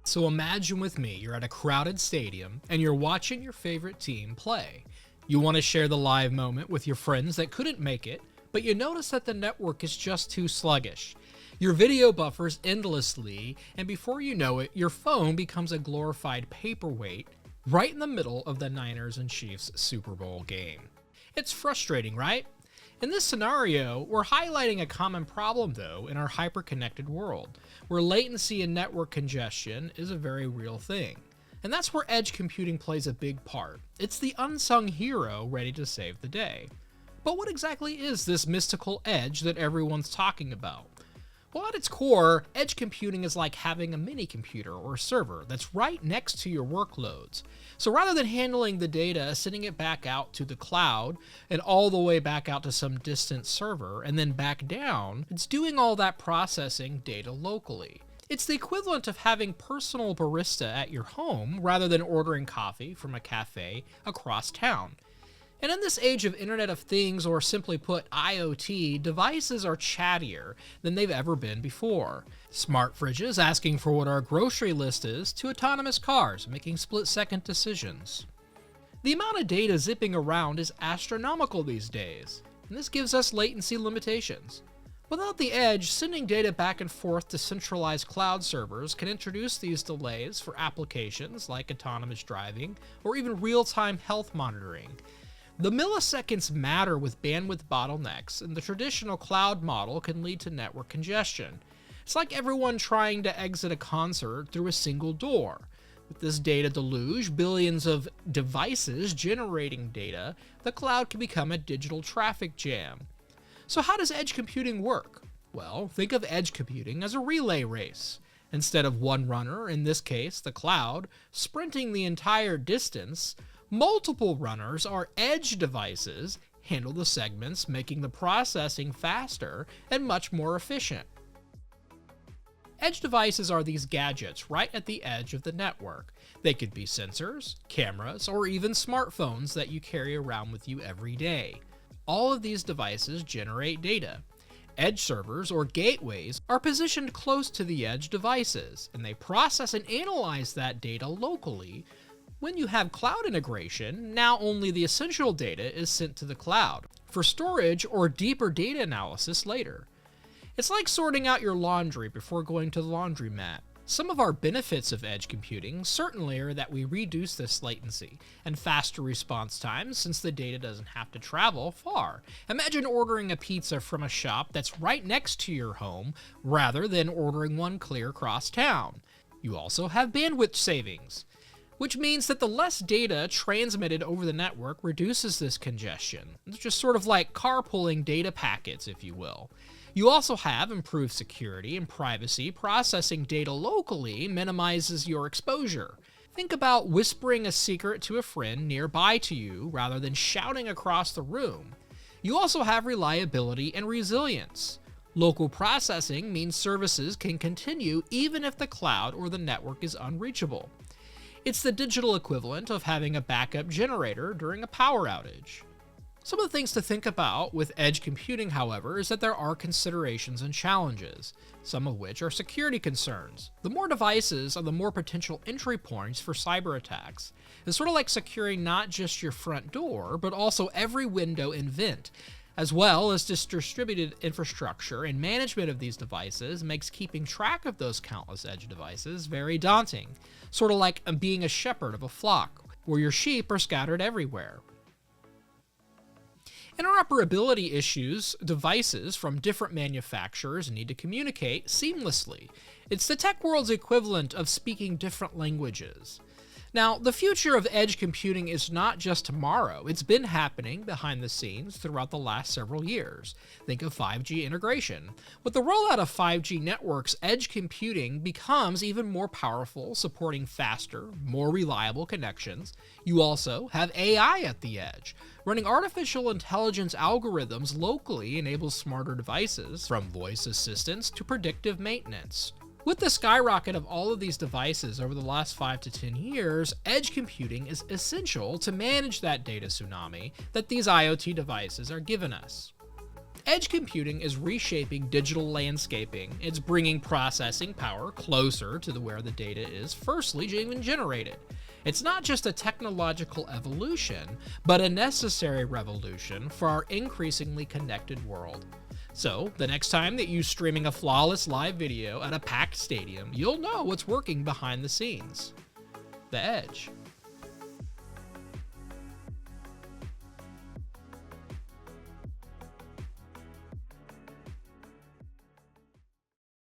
So imagine with me, you're at a crowded stadium and you're watching your favorite team play. You want to share the live moment with your friends that couldn't make it, but you notice that the network is just too sluggish. Your video buffers endlessly, and before you know it, your phone becomes a glorified paperweight right in the middle of the Niners and Chiefs Super Bowl game. It's frustrating, right? In this scenario, we're highlighting a common problem, though, in our hyper-connected world, where latency and network congestion is a very real thing. And that's where edge computing plays a big part. It's the unsung hero ready to save the day. But what exactly is this mystical edge that everyone's talking about? Well, at its core, edge computing is like having a mini computer or server that's right next to your workloads. So rather than handling the data, sending it back out to the cloud and all the way back out to some distant server and then back down, it's doing all that processing data locally. It's the equivalent of having personal barista at your home rather than ordering coffee from a cafe across town. And in this age of Internet of Things, or simply put IoT, devices are chattier than they've ever been before. Smart fridges asking for what our grocery list is, to autonomous cars making split-second decisions. The amount of data zipping around is astronomical these days, and this gives us latency limitations. Without the edge, sending data back and forth to centralized cloud servers can introduce these delays for applications like autonomous driving or even real-time health monitoring. The milliseconds matter with bandwidth bottlenecks, and the traditional cloud model can lead to network congestion. It's like everyone trying to exit a concert through a single door. With this data deluge, billions of devices generating data, the cloud can become a digital traffic jam. So how does edge computing work? Well, think of edge computing as a relay race. Instead of one runner, in this case the cloud, sprinting the entire distance, multiple runners or edge devices handle the segments, making the processing faster and much more efficient. Edge devices are these gadgets right at the edge of the network. They could be sensors, cameras, or even smartphones that you carry around with you every day. All of these devices generate data. Edge servers, or gateways, are positioned close to the edge devices, and they process and analyze that data locally. When you have cloud integration, now only the essential data is sent to the cloud for storage or deeper data analysis later. It's like sorting out your laundry before going to the laundromat. Some of our benefits of edge computing certainly are that we reduce this latency and faster response times since the data doesn't have to travel far. Imagine ordering a pizza from a shop that's right next to your home rather than ordering one clear across town. You also have bandwidth savings, which means that the less data transmitted over the network reduces this congestion. It's just sort of like carpooling data packets, if you will. You also have improved security and privacy. Processing data locally minimizes your exposure. Think about whispering a secret to a friend nearby to you rather than shouting across the room. You also have reliability and resilience. Local processing means services can continue even if the cloud or the network is unreachable. It's the digital equivalent of having a backup generator during a power outage. Some of the things to think about with edge computing, however, is that there are considerations and challenges, some of which are security concerns. The more devices are the more potential entry points for cyber attacks. It's sort of like securing not just your front door, but also every window and vent, as well as distributed infrastructure, and management of these devices makes keeping track of those countless edge devices very daunting, sort of like being a shepherd of a flock, where your sheep are scattered everywhere. Interoperability issues, devices from different manufacturers need to communicate seamlessly. It's the tech world's equivalent of speaking different languages. Now, the future of edge computing is not just tomorrow. It's been happening behind the scenes throughout the last several years. Think of 5G integration. With the rollout of 5G networks, edge computing becomes even more powerful, supporting faster, more reliable connections. You also have AI at the edge. Running artificial intelligence algorithms locally enables smarter devices, from voice assistants to predictive maintenance. With the skyrocket of all of these devices over the last 5 to 10 years, edge computing is essential to manage that data tsunami that these IoT devices are giving us. Edge computing is reshaping digital landscaping. It's bringing processing power closer to where the data is firstly being generated. It's not just a technological evolution, but a necessary revolution for our increasingly connected world. So, the next time that you're streaming a flawless live video at a packed stadium, you'll know what's working behind the scenes. The Edge.